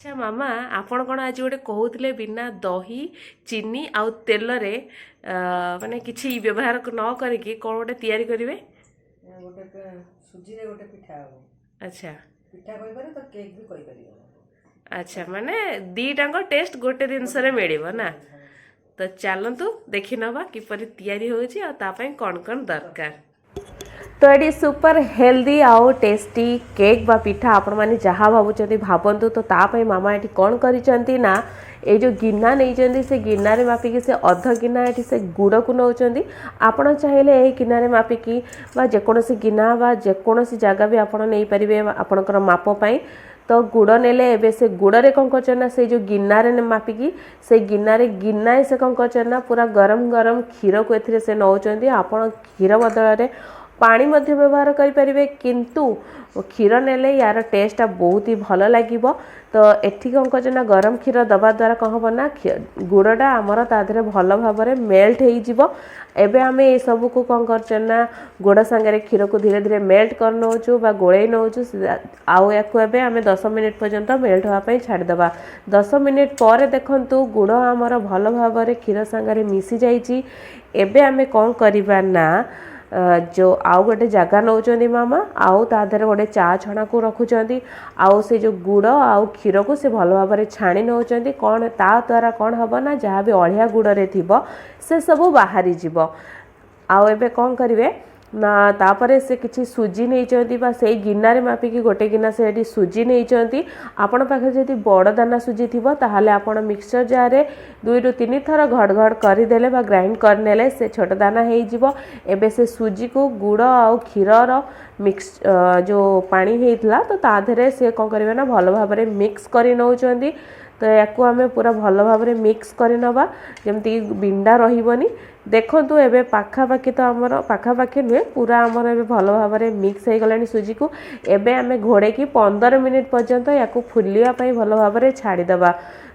अच्छा मामा आपण कौन आज गोटे कहते बिना दही चीनी आउ तेल रे माने किछि व्यवहार न करके कौन गोटे तैयारी करेंगे। गोटे सुजी रे गोटे पिठा हो। अच्छा पिठा कहि पारे तो केक भी कहि पारियो। अच्छा माने दीटांग टेस्ट गोटे जिनस मिल ना। तो चलतु देखी नवा किपरि तैयारी होछि आ ता पई कौन कौन दरकार। तो ये सुपर हेल्दी आउ टेस्टी केक बा पिठा आपण माने जहाँ भावुं भावतु। तो तापाई मामा ये कौन करी ना ये जो गिना नहीं से गिनारे मापिकी से अध गिना ये से गुड़ को नौ आपण चाहिए यही गिनारे मापिकी जेकोसी गिना बा जेकोसी जगह भी आपड़ नहीं पारे आपणकर मापपाई। तो गुड़ नेले एबे से गुड़े कौन करना से जो गिनारे मापिकी से गिनारे गिनाए से कौन करना पूरा गरम गरम क्षीर को एथिरे से नौचंदी। आपण क्षीर बदल पानी मध्य व्यवहार करें किंतु क्षीर नेले यार टेस्ट बहुत ही भल लगे। तो एठी कौन करना गरम क्षीर दबा द्वारा कौन हम ना गुड़टा आमर तादे भल भाव मेल्ट हो। एबे आमे ये सब को कौन करना गुड़ सांगे क्षीर को धीरे धीरे मेल्ट कर नौचु बा गोले नौचु आउ या 10 मिनिट पर्यंत मेल्ट होगापाई छाड़ीदे। 10 मिनिट पर देखंतु गुड़ आमर भल भाव क्षीर सांगे मिसी जाइए। एबे आमे कौन करवा ना जो आउ गोटे जगह नौ मामा आउ तादर गोटे चा छणा को रखुंट आउ से जो गुड़ आउ क्षीर को से भल भाव छाणी नौ कौन ता द्वारा कौन हम ना जहाँ भी अड़िया गुड़े थी से सब बाहरी जीव। आउ एबे कौन करेंगे ना तापरे से किसी सुजी नहीं से गिनारे मापिकी गोटे गिना से सुजी नहीं आपण पाखे जदि बड़ दाना सुजी थी ताहले आपण मिक्सचर जार 2 ରୁ 3 थर घड़ घड़ करदेले बा ग्राइंड करनेले से छोट दाना हो। एबे से सुजी को गुड़ आउ क्षीर मिक्स जो पानी होता तो ताधे से कौन करेंगे ना भल भाव मिक्स कर नौ। तो या आम पूरा भल भाव मिक्स करनवा जमती बिंडा रही देखु एबे पाखापाखि तो आमर पाखापाखि नुहे पूरा आमर एबे भल भाव मिक्स हो गलानी सुजी को। एबे आमे घोड़े की 15 मिनिट पर्यंत या फुलिया भल भाव छाड़ीदे।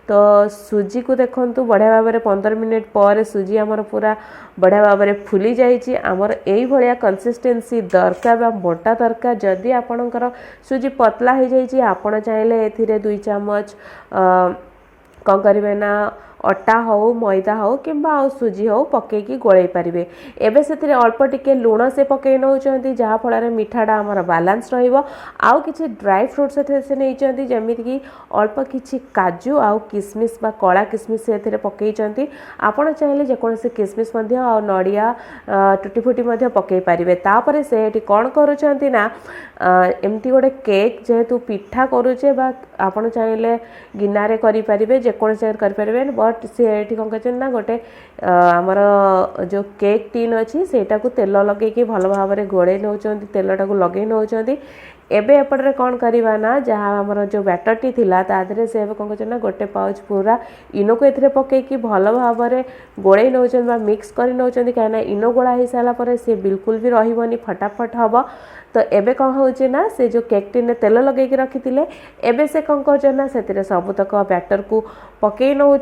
तो सुजी को देखंतु बढ़िया भाव 15 मिनिट पर सुजी आमर पूरा बढ़िया भाव फुली जाइए। आमर यही भाया कंसिस्टेंसी दरकार बा मोटा दरकार। जदि आपणकर सुजी पतला हो जाइए आपण चाहिए ए 2 चामच कौन करेंगे ना अटा हो मैदा हो कि सुजी हो पकईकी गोल पारे। एबे से अल्प टिके लुण से पकई नौ जहाँ फल मिठाटा आमर बालांस रहा। किसी ड्राई फ्रूट से नहीं जमीक अल्प किसी काजू आउ किसमिश बा कला किसमिश से पकई आपण चाहिए जेकोसी किसमिश आ नड़िया टुटी फुटी पकई पारे। तापर से कौन करुँच ना एमती गोटे केक जेहेतु पिठा करुचे आपड़ चाहिए गिनारे करें जेकोसी करें बट सी कौन कर गोटे आमर जो केक टीन अच्छी सेटा को तेल लगे भल भाव गोड़े नौ तेलटा को लगे नौ। एबे एपटे कौन करवा ना जहाँ आमर जो बैटर टी थिला तादरे से कौन कर गोटे पाउच पूरा इनो को एथिरे पकईकी भल भाव गोड़े नौ मिक्स कर नौ कहीं इनो गोड़ा हो सारापर सी बिल्कुल भी रही फटाफट हम। तो एबे कौन होचे ना से जो केक टी ने तेल लगे रखी थे एबे से कौन करना से सबुतक बैटर को पकई नौ।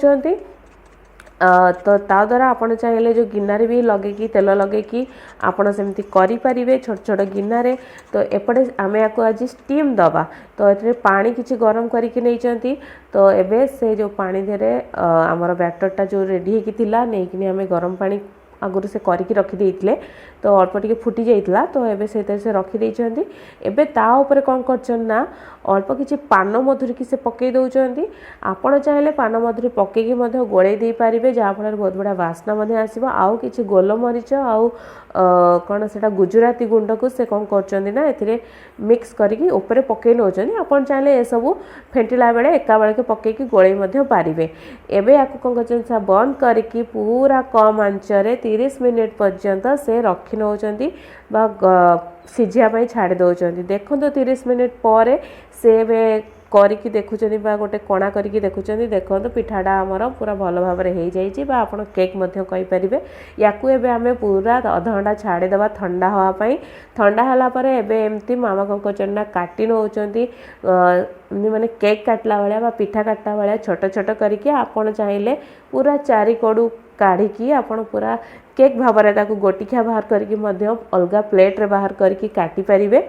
तो ता द्वारा आपण चाहिए जो गिनारे भी लगे तेल लगे आपड़ सेमती करें छोट छोट गिनारे। तो एपटे आम या आज स्टीम दबा तो ये पानी किसी गरम करके नहीं। तो एबे से जो पानी देरे आमर बैटरटा जो रेडी होता नहीं आम गरम पानी आगुरी से करके रखीदे तो अल्प टिके फुटी जाइला। तो एबे से रखीदे एबे ता ऊपर कौन करना अल्प किसी पान मधुरी की से पकई दौरान आपण चाहिए पान मधुरी पकईकी गोले दे पारे जहाँ फल बहुत बड़ा बास्ना आसो। आउ कि गोलमरीच आउ कौन से गुजराती गुंड को से कौन करना ए मिक्स करके ऊपर पकई नौ। आपन चाहिए ये सब फेंटिला बेले एका बेले के पकईकी गोले पारे। एबे या कौन कर बंद करके पूरा कम आंचरे 30 मिनिट पर्यंत से रखी नौ सिझापी छाड़ी दौरान। देखो 30 मिनिट पर से करके देखुं गोटे कणा करके देखुं देखो पिठाटा आमर पूरा भल भाव हो जाइए आप केक कहींपारे। या आम पूरा अध घंटा छाड़ीदे ठंडा हाँपाई। ठंडा होगापर एमती मामा कौन कर काटी नौ माने केक काटला भाया पिठा काटला भाया छोट छोट करके आपड़ चाहिए पूरा चारिकड़ू काढ़ी आपड़ पूरा केक भाव गोटिखिया बाहर करके अलग प्लेट रे बाहर करके काटी पारिबे।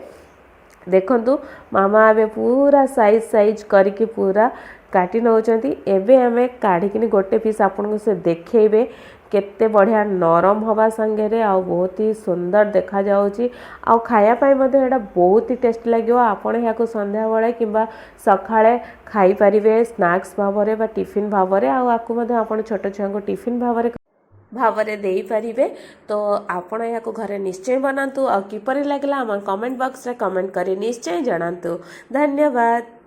देखंतु मामा एबे पूरा साइज साइज करके पूरा काटी नौचंती। एबे हमें काढ़िकिनी गोटे पीस आपन से देखेबे केते बढ़िया नरम हवा संगे आ बहुत ही सुंदर देखा जाउची आ खाया पाई मध्ये एटा बहुत ही टेस्ट लागियो। आपण या को संध्या बेले किबा सखाळे खाई परिबे स्नैक्स भावरे बा टिफिन भावरे आ आकु मध्ये आपण छोट छुआ को टिफिन भावरे देई परिबे। तो आपण या को घरे निश्चय बनातु आ किपरि लागला हम कमेंट बॉक्स रे कमेंट करी निश्चय जणातु। धन्यवाद।